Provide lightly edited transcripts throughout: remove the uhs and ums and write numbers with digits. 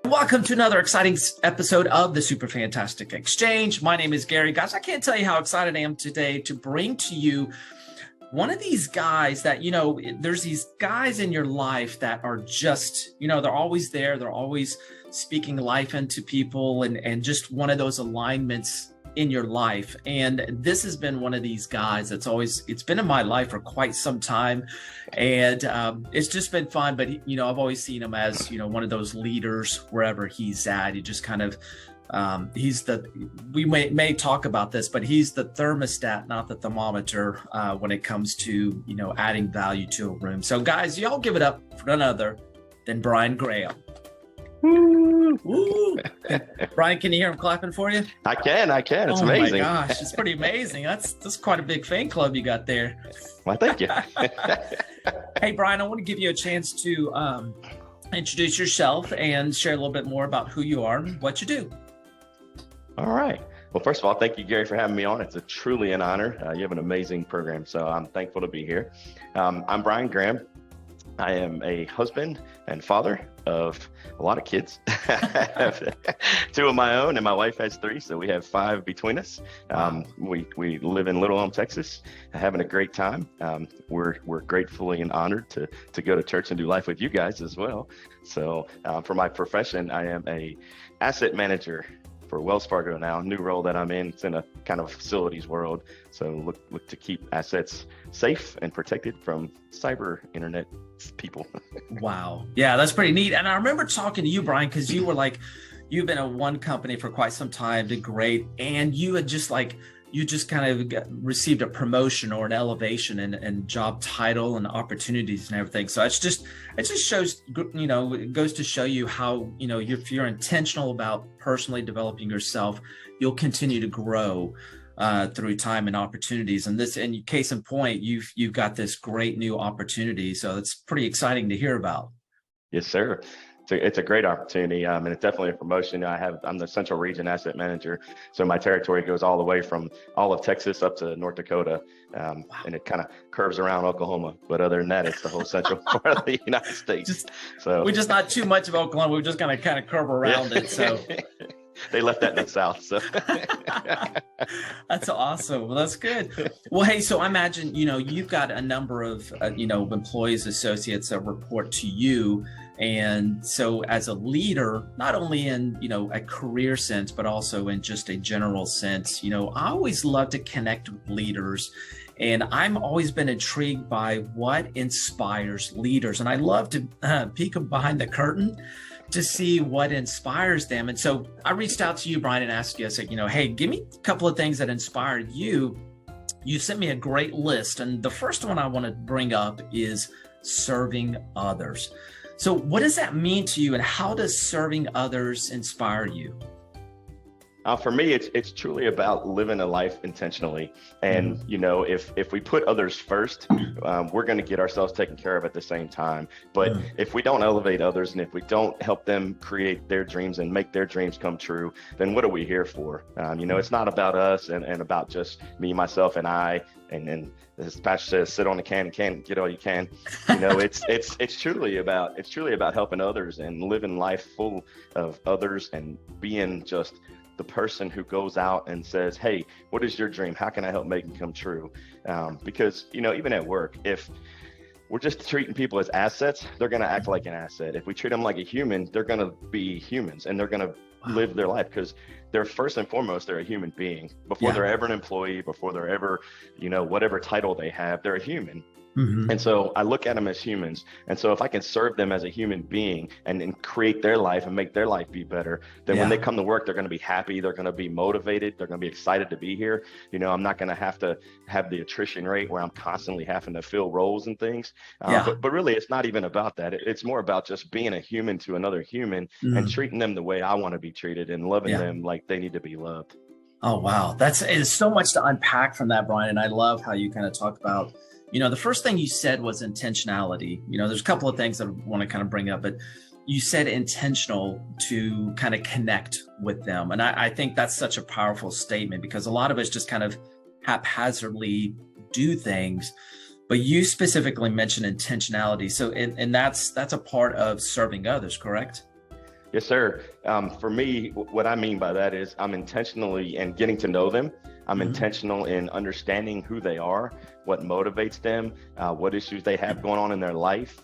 Welcome to another exciting episode of the Super Fantastic Exchange. My name is Gary. Guys, I can't tell you how excited I am today to bring to you one of these guys that, there's these guys in your life that are just, they're always there. They're always speaking life into people and just one of those alignments in your life. And this has been one of these guys it's been in my life for quite some time. And it's just been fun. But, I've always seen him as, one of those leaders wherever he's at. He just kind of, we may talk about this, but he's the thermostat, not the thermometer when it comes to, adding value to a room. So guys, y'all give it up for none other than Bryan Graham. Woo. Bryan, can you hear him clapping for you? I can. It's amazing. Oh my gosh, it's pretty amazing. That's quite a big fan club you got there. Well, thank you. Hey, Bryan, I want to give you a chance to introduce yourself and share a little bit more about who you are and what you do. All right. Well, first of all, thank you, Gary, for having me on. It's truly an honor. You have an amazing program, so I'm thankful to be here. I'm Bryan Graham. I am a husband and father of a lot of kids. I have 2 of my own, and my wife has 3, so we have 5 between us. We live in Little Elm, Texas, having a great time. We're gratefully and honored to go to church and do life with you guys as well. So for my profession, I am a asset manager for Wells Fargo now, new role that I'm in. It's in a kind of facilities world. So look to keep assets safe and protected from cyber internet people. Wow. Yeah, that's pretty neat. And I remember talking to you, Bryan, because you were like, you've been at one company for quite some time, did great. And you had just kind of received a promotion or an elevation and job title and opportunities and everything. So it just shows, it goes to show you how, if you're intentional about personally developing yourself, you'll continue to grow through time and opportunities. And case in point, you've got this great new opportunity. So it's pretty exciting to hear about. Yes, sir. It's a great opportunity, and it's definitely a promotion. I'm the Central Region Asset Manager, so my territory goes all the way from all of Texas up to North Dakota, and it kind of curves around Oklahoma. But other than that, it's the whole central part of the United States. We're just not too much of Oklahoma. We're just going to kind of curve around it. So they left that in the South. So that's awesome. Well, that's good. Well, hey, so I imagine you've got a number of employees, associates that report to you. And so as a leader, not only in, a career sense, but also in just a general sense, I always love to connect with leaders. And I'm always been intrigued by what inspires leaders. And I love to peek behind the curtain to see what inspires them. And so I reached out to you, Bryan, and asked you, I said, hey, give me a couple of things that inspired you. You sent me a great list. And the first one I want to bring up is serving others. So what does that mean to you, and how does serving others inspire you? For me, it's truly about living a life intentionally. And, if we put others first, we're going to get ourselves taken care of at the same time. But if we don't elevate others, and if we don't help them create their dreams and make their dreams come true, then what are we here for? It's not about us and about just me, myself, and I. And then as Pastor says, sit on the can and get all you can. It's truly about helping others and living life full of others and being just the person who goes out and says, hey, what is your dream? How can I help make it come true? Because, even at work, if we're just treating people as assets, they're going to act like an asset. If we treat them like a human, they're going to be humans and they're going to live their life because they're first and foremost, they're a human being. Before they're ever an employee, before they're ever, whatever title they have, they're a human. Mm-hmm. And so I look at them as humans. And so if I can serve them as a human being and create their life and make their life be better, then when they come to work, they're going to be happy. They're going to be motivated. They're going to be excited to be here. I'm not going to have the attrition rate where I'm constantly having to fill roles and things. But really, it's not even about that. It's more about just being a human to another human and treating them the way I want to be treated and loving them like they need to be loved. Oh, wow. It's so much to unpack from that, Bryan. And I love how you kind of talk about the first thing you said was intentionality. There's a couple of things that I want to kind of bring up, but you said intentional to kind of connect with them. And I think that's such a powerful statement because a lot of us just kind of haphazardly do things, but you specifically mentioned intentionality. So, and that's a part of serving others, correct? Yes, sir. For me, what I mean by that is I'm intentionally in getting to know them. I'm intentional in understanding who they are, what motivates them, what issues they have going on in their life,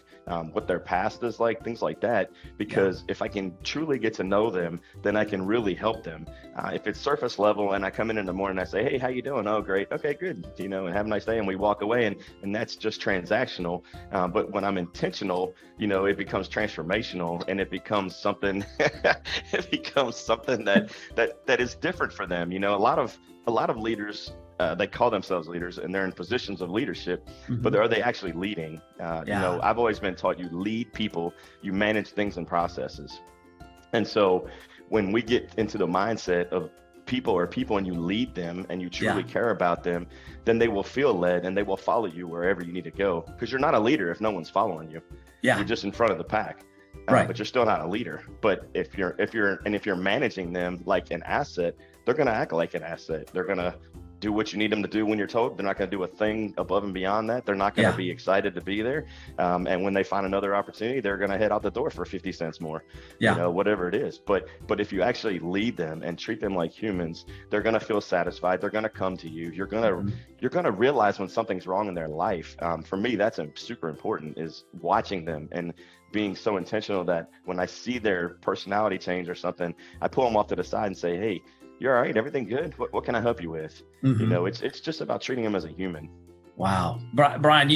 what their past is like, things like that. Because if I can truly get to know them, then I can really help them. If it's surface level and I come in the morning and I say, hey, how you doing? Oh, great. Okay, good. And have a nice day. And we walk away and that's just transactional. But when I'm intentional, it becomes transformational and it becomes something, it becomes something that is different for them. A lot of leaders, they call themselves leaders and they're in positions of leadership, but are they actually leading? I've always been taught you lead people, you manage things and processes. And so when we get into the mindset of people and you lead them and you truly care about them, then they will feel led and they will follow you wherever you need to go. Because you're not a leader if no one's following you. You're just in front of the pack. Right. But you're still not a leader. But if you're managing them like an asset, they're going to act like an asset. They're going to do what you need them to do when you're told. They're not going to do a thing above and beyond that. They're not going to be excited to be there. And when they find another opportunity, they're going to head out the door for 50 cents more, whatever it is. But if you actually lead them and treat them like humans, they're going to feel satisfied. They're going to come to you. You're going to realize when something's wrong in their life. For me, that's super important, is watching them and being so intentional that when I see their personality change or something, I pull them off to the side and say, hey, you're all right? Everything good? What can I help you with? It's just about treating them as a human. Wow. Bryan,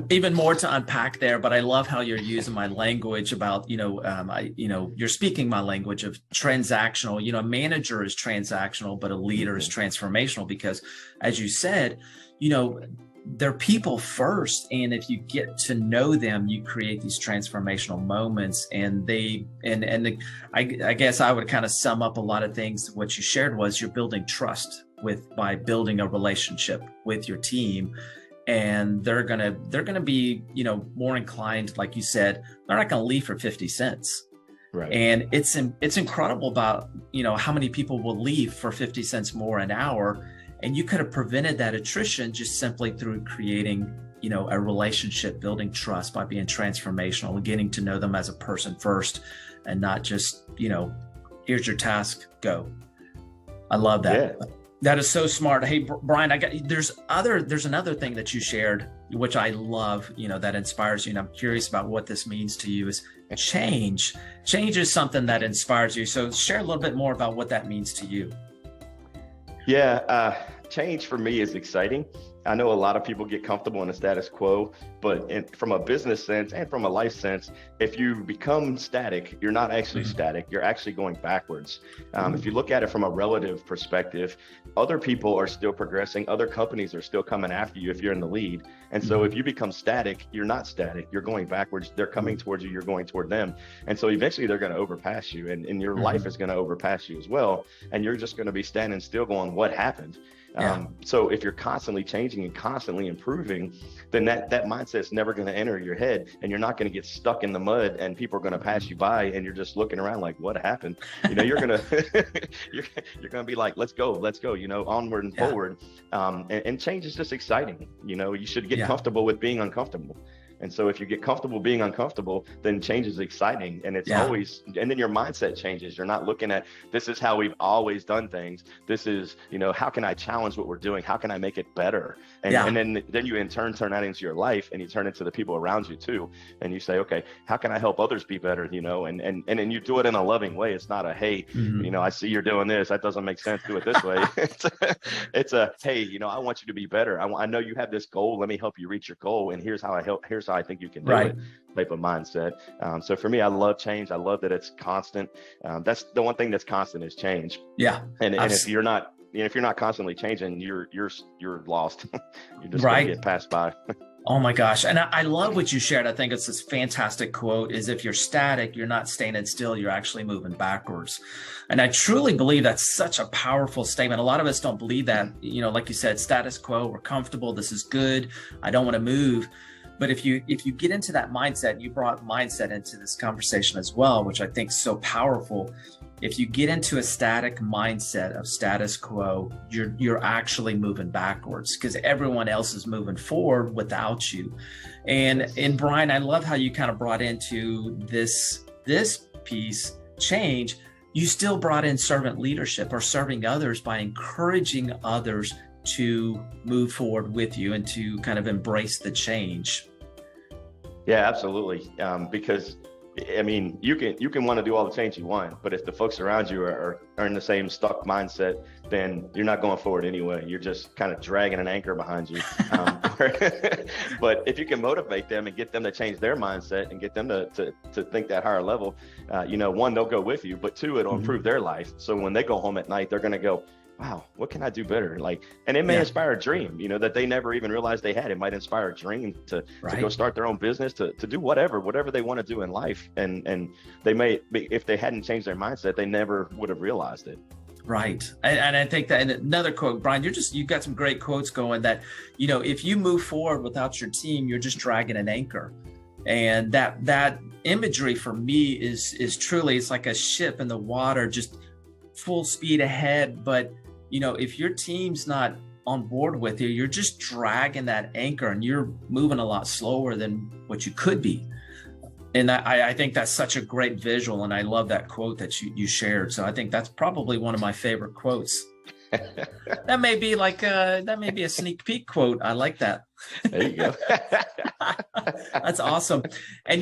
even more to unpack there, but I love how you're using my language about, you're speaking my language of transactional. A manager is transactional, but a leader is transformational because, as you said, they're people first. And if you get to know them, you create these transformational moments. And I guess I would kind of sum up a lot of things. What you shared was you're building trust by building a relationship with your team. And they're going to be, more inclined, like you said, they're not going to leave for 50 cents. Right. And it's incredible about, how many people will leave for 50 cents more an hour. And you could have prevented that attrition just simply through creating, a relationship, building trust by being transformational and getting to know them as a person first and not just, here's your task, go. I love that. Yeah. That is so smart. Hey, Bryan, there's another thing that you shared, which I love, that inspires you. And I'm curious about what this means to you is change. Change is something that inspires you. So share a little bit more about what that means to you. Yeah, change for me is exciting. I know a lot of people get comfortable in the status quo, but from a business sense and from a life sense, if you become static, you're not actually static, you're actually going backwards. If you look at it from a relative perspective, other people are still progressing, other companies are still coming after you if you're in the lead. And so if you become static, you're not static, you're going backwards, they're coming towards you, you're going toward them. And so eventually they're going to overpass you and your life is going to overpass you as well. And you're just going to be standing still going, what happened? So if you're constantly changing and constantly improving, then that mindset's never going to enter your head and you're not going to get stuck in the mud and people are going to pass you by and you're just looking around like, what happened? You're going to, you're going to be like, let's go, onward and forward. And change is just exciting. You should get comfortable with being uncomfortable. And so if you get comfortable being uncomfortable, then change is exciting. And it's always, and then your mindset changes. You're not looking at, this is how we've always done things. This is, how can I challenge what we're doing? How can I make it better? And then you in turn that into your life and you turn it to the people around you too. And you say, okay, how can I help others be better? And then you do it in a loving way. It's not a, hey, I see you're doing this. That doesn't make sense. Do it this way. It's a, hey, I want you to be better. I know you have this goal. Let me help you reach your goal. And here's how I think you can do it type of mindset. So for me, I love change. I love that it's constant. That's the one thing that's constant is change. Yeah. And if you're not constantly changing, you're lost. You're just gonna get passed by. Oh my gosh. And I love what you shared. I think it's this fantastic quote is if you're static, you're not standing still, you're actually moving backwards. And I truly believe that's such a powerful statement. A lot of us don't believe that, like you said, status quo, we're comfortable. This is good. I don't want to move. But if you get into that mindset, you brought mindset into this conversation as well, which I think is so powerful. If you get into a static mindset of status quo, you're actually moving backwards because everyone else is moving forward without you. And Bryan, I love how you kind of brought into this piece change, you still brought in servant leadership or serving others by encouraging others to move forward with you and to kind of embrace the change. Yeah, absolutely. Because I mean, you can want to do all the change you want, but if the folks around you are in the same stuck mindset, then you're not going forward anyway. You're just kind of dragging an anchor behind you. But if you can motivate them and get them to change their mindset and get them to think that higher level, one, they'll go with you, but two, it'll improve their life. So when they go home at night, they're going to go, wow, what can I do better? And it may inspire a dream, that they never even realized they had. It might inspire a dream to go start their own business, to do whatever they want to do in life. And they may, if they hadn't changed their mindset, they never would have realized it. Right. And I think that, and another quote, Bryan, you've got some great quotes going that, if you move forward without your team, you're just dragging an anchor. And that imagery for me is truly, it's like a ship in the water, just full speed ahead. But if your team's not on board with you, you're just dragging that anchor and you're moving a lot slower than what you could be. And I think that's such a great visual. And I love that quote that you shared. So I think that's probably one of my favorite quotes. That may be a sneak peek quote. I like that. There you go. That's awesome. And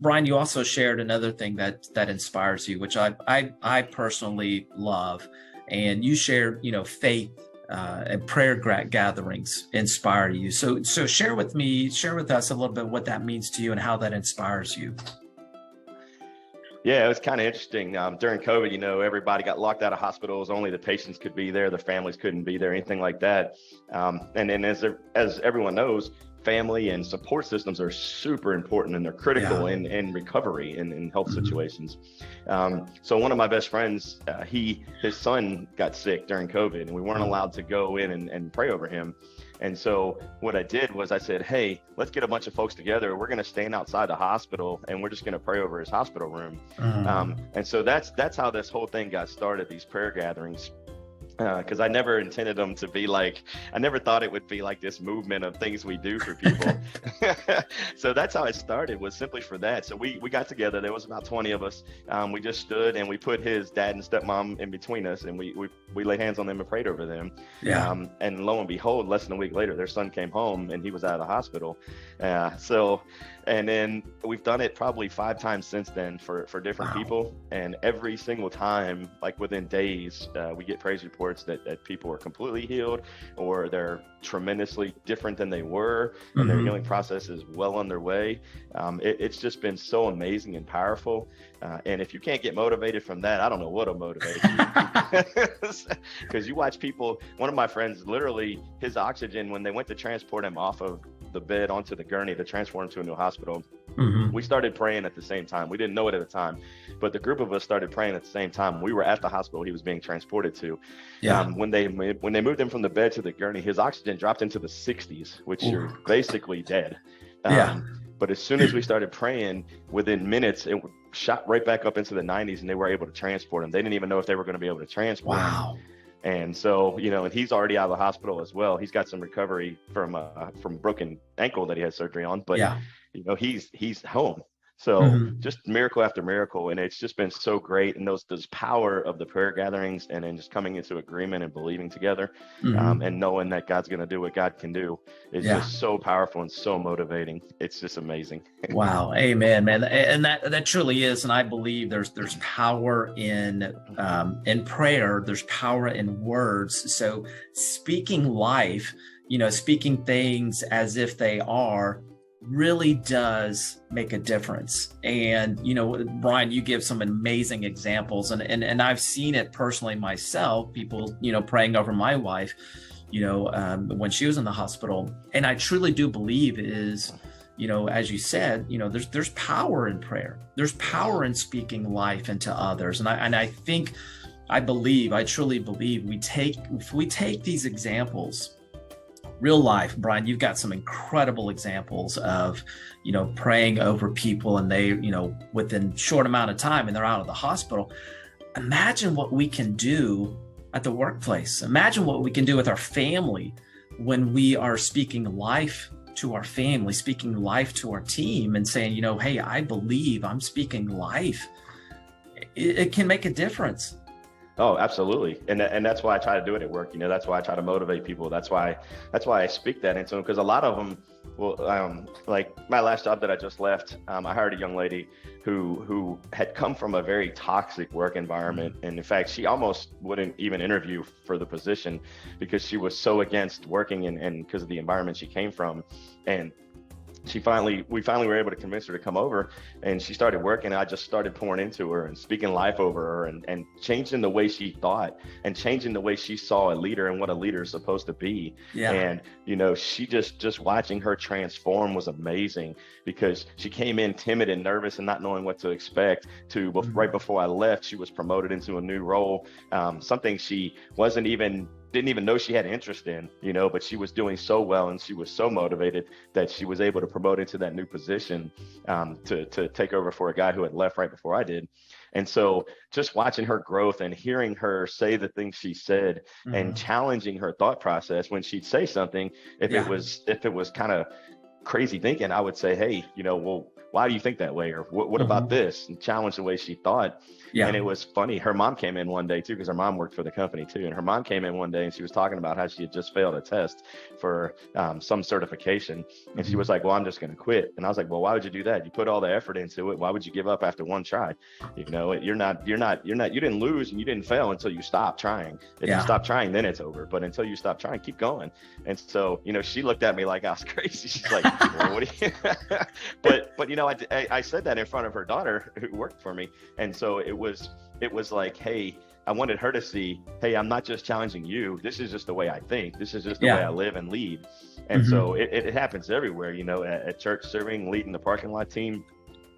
Bryan, you also shared another thing that inspires you, which I personally love. And you shared, faith and prayer gatherings inspire you. So share with us a little bit what that means to you and how that inspires you. Yeah, it was kind of interesting. During COVID, everybody got locked out of hospitals. Only the patients could be there. The families couldn't be there, anything like that. And then as everyone knows, family and support systems are super important, and they're critical in recovery in health situations. So one of my best friends, his son got sick during COVID, and we weren't allowed to go in and pray over him. And so what I did was I said, hey, let's get a bunch of folks together. We're going to stand outside the hospital and we're just going to pray over his hospital room. And so that's how this whole thing got started, these prayer gatherings. Because I never intended them to be I never thought it would be like this movement of things we do for people. So that's how it started, was simply for that. So we got together. There was about 20 of us. We just stood and we put his dad and stepmom in between us, and we laid hands on them and prayed over them. And lo and behold, less than a week later, their son came home and he was out of the hospital. And then we've done it probably 5 times since then for different people. And every single time, within days, we get praise reports that people are completely healed, or they're tremendously different than they were, and their healing process is well underway. It's just been so amazing and powerful. And if you can't get motivated from that, I don't know what'll motivate you. Because you watch people, one of my friends, literally his oxygen, when they went to transport him off of the bed onto the gurney to transport him to a new hospital, we started praying at the same time. We didn't know it at the time, but the group of us started praying at the same time. We were at the hospital he was being transported to. When they moved him from the bed to the gurney, his oxygen dropped into the 60s, which you're basically dead. But as soon as we started praying, within minutes, it shot right back up into the 90s, and they were able to transport him. They didn't even know if they were going to be able to transport him. And so, and he's already out of the hospital as well. He's got some recovery from broken ankle that he had surgery on, but he's home. So just miracle after miracle. And it's just been so great. And those power of the prayer gatherings, and then just coming into agreement and believing together, and knowing that God's going to do what God can do is just so powerful and so motivating. It's just amazing. Wow. Amen, man. And that truly is. And I believe there's power in prayer. There's power in words. So speaking life, speaking things as if they are, really does make a difference. And Bryan, you give some amazing examples, and I've seen it personally myself, people praying over my wife when she was in the hospital. And I truly do believe is as you said, there's power in prayer. There's power in speaking life into others. And I truly believe if we take these examples, real life, Bryan, you've got some incredible examples of, praying over people, and they, within short amount of time, and they're out of the hospital. Imagine what we can do at the workplace. Imagine what we can do with our family when we are speaking life to our family, speaking life to our team, and saying, hey, I believe I'm speaking life it can make a difference. Oh, absolutely. And that's why I try to do it at work. That's why I try to motivate people. That's why I speak that into them, because a lot of them will, like my last job that I just left, I hired a young lady who had come from a very toxic work environment. And in fact, she almost wouldn't even interview for the position because she was so against working and because of the environment she came from. And we finally were able to convince her to come over, and she started working. I just started pouring into her and speaking life over her and changing the way she thought and changing the way she saw a leader and what a leader is supposed to be. Yeah. And, she just watching her transform was amazing, because she came in timid and nervous and not knowing what to expect to right before I left, she was promoted into a new role, something she didn't even know she had interest in, but she was doing so well and she was so motivated that she was able to promote into that new position, to take over for a guy who had left right before I did. And so just watching her growth and hearing her say the things she said and challenging her thought process when she'd say something, if it was kind of crazy thinking, I would say, hey, well, why do you think that way? Or what about this? And challenge the way she thought. Yeah. And it was funny. Her mom came in one day too, because her mom worked for the company too. And her mom came in one day and she was talking about how she had just failed a test for some certification. And she was like, well, I'm just going to quit. And I was like, well, why would you do that? You put all the effort into it. Why would you give up after one try? You didn't lose and you didn't fail until you stop trying. If you stop trying, then it's over. But until you stop trying, keep going. And so, she looked at me like I was crazy. She's like, well, what do you? But I said that in front of her daughter who worked for me. And so it was like, hey, I wanted her to see, hey, I'm not just challenging you. This is just the way I think. This is just the way I live and lead. And so it happens everywhere, at church serving, leading the parking lot team.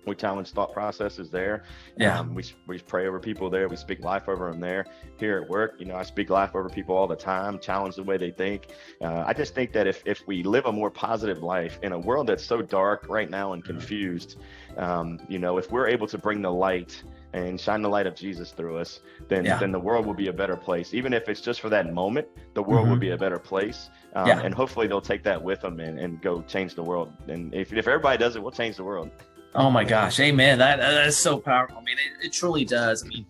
We challenge thought processes there. Yeah. We pray over people there. We speak life over them there. Here at work, I speak life over people all the time, challenge the way they think. I just think that if we live a more positive life in a world that's so dark right now and confused, if we're able to bring the light and shine the light of Jesus through us, then the world will be a better place. Even if it's just for that moment, the world will be a better place. And hopefully they'll take that with them and go change the world. And if everybody does it, we'll change the world. Oh my gosh. Amen. That is so powerful. I mean, it truly does. I mean,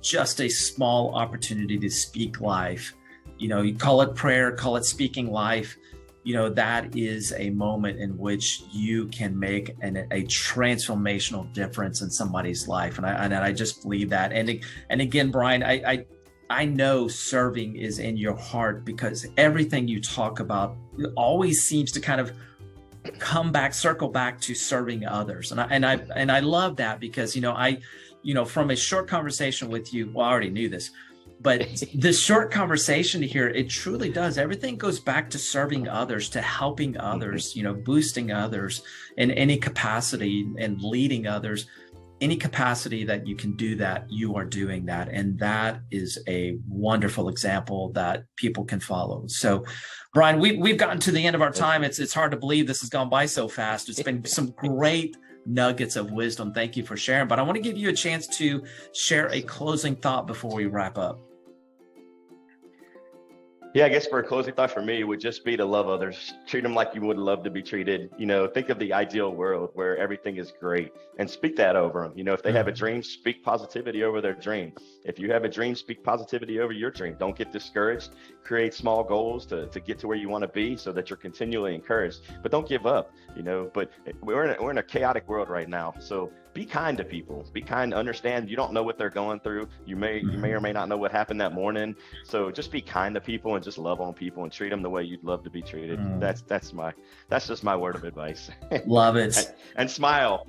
just a small opportunity to speak life, you call it prayer, call it speaking life. That is a moment in which you can make a transformational difference in somebody's life. And I just believe that. And again, Bryan, I know serving is in your heart, because everything you talk about always seems to kind of circle back to serving others. And I love that, because, from a short conversation with you, well, I already knew this, but this short conversation here, it truly does. Everything goes back to serving others, to helping others, boosting others in any capacity and leading others. Any capacity that you can do that, you are doing that. And that is a wonderful example that people can follow. So, Bryan, we've gotten to the end of our time. It's hard to believe this has gone by so fast. It's been some great nuggets of wisdom. Thank you for sharing. But I want to give you a chance to share a closing thought before we wrap up. Yeah, I guess for a closing thought for me would just be to love others. Treat them like you would love to be treated. Think of the ideal world where everything is great and speak that over them. If they have a dream, speak positivity over their dream. If you have a dream, speak positivity over your dream. Don't get discouraged. Create small goals to get to where you want to be so that you're continually encouraged. But don't give up, But we're in a chaotic world right now. So be kind to people. Be kind. Understand you don't know what they're going through. You may or may not know what happened that morning. So just be kind to people and just love on people and treat them the way you'd love to be treated. That's just my word of advice. Love it. and smile.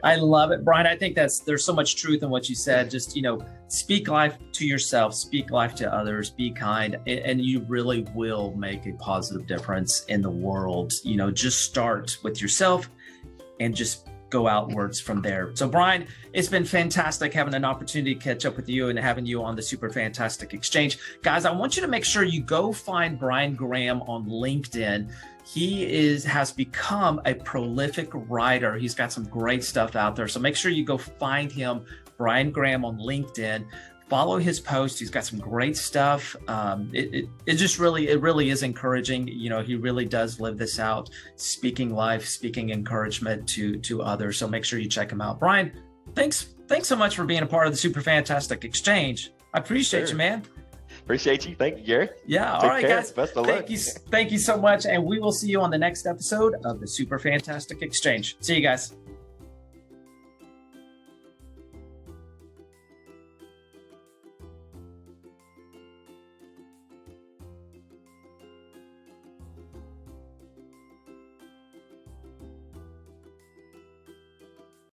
I love it, Bryan. I think there's so much truth in what you said. Just, speak life to yourself, speak life to others, be kind, and you really will make a positive difference in the world. Just start with yourself and just go outwards from there. So, Bryan, it's been fantastic having an opportunity to catch up with you and having you on the Super Fantastic Exchange. Guys, I want you to make sure you go find Bryan Graham on LinkedIn. He has become a prolific writer. He's got some great stuff out there. So make sure you go find him, Bryan Graham, on LinkedIn. Follow his post. He's got some great stuff. It really is encouraging. He really does live this out, speaking life, speaking encouragement to others. So make sure you check him out. Bryan, Thanks so much for being a part of the Super Fantastic Exchange. I appreciate you, man. Appreciate you. Thank you, Gary. Yeah. All right, guys. Best of luck. Thank you so much. And we will see you on the next episode of the Super Fantastic Exchange. See you guys.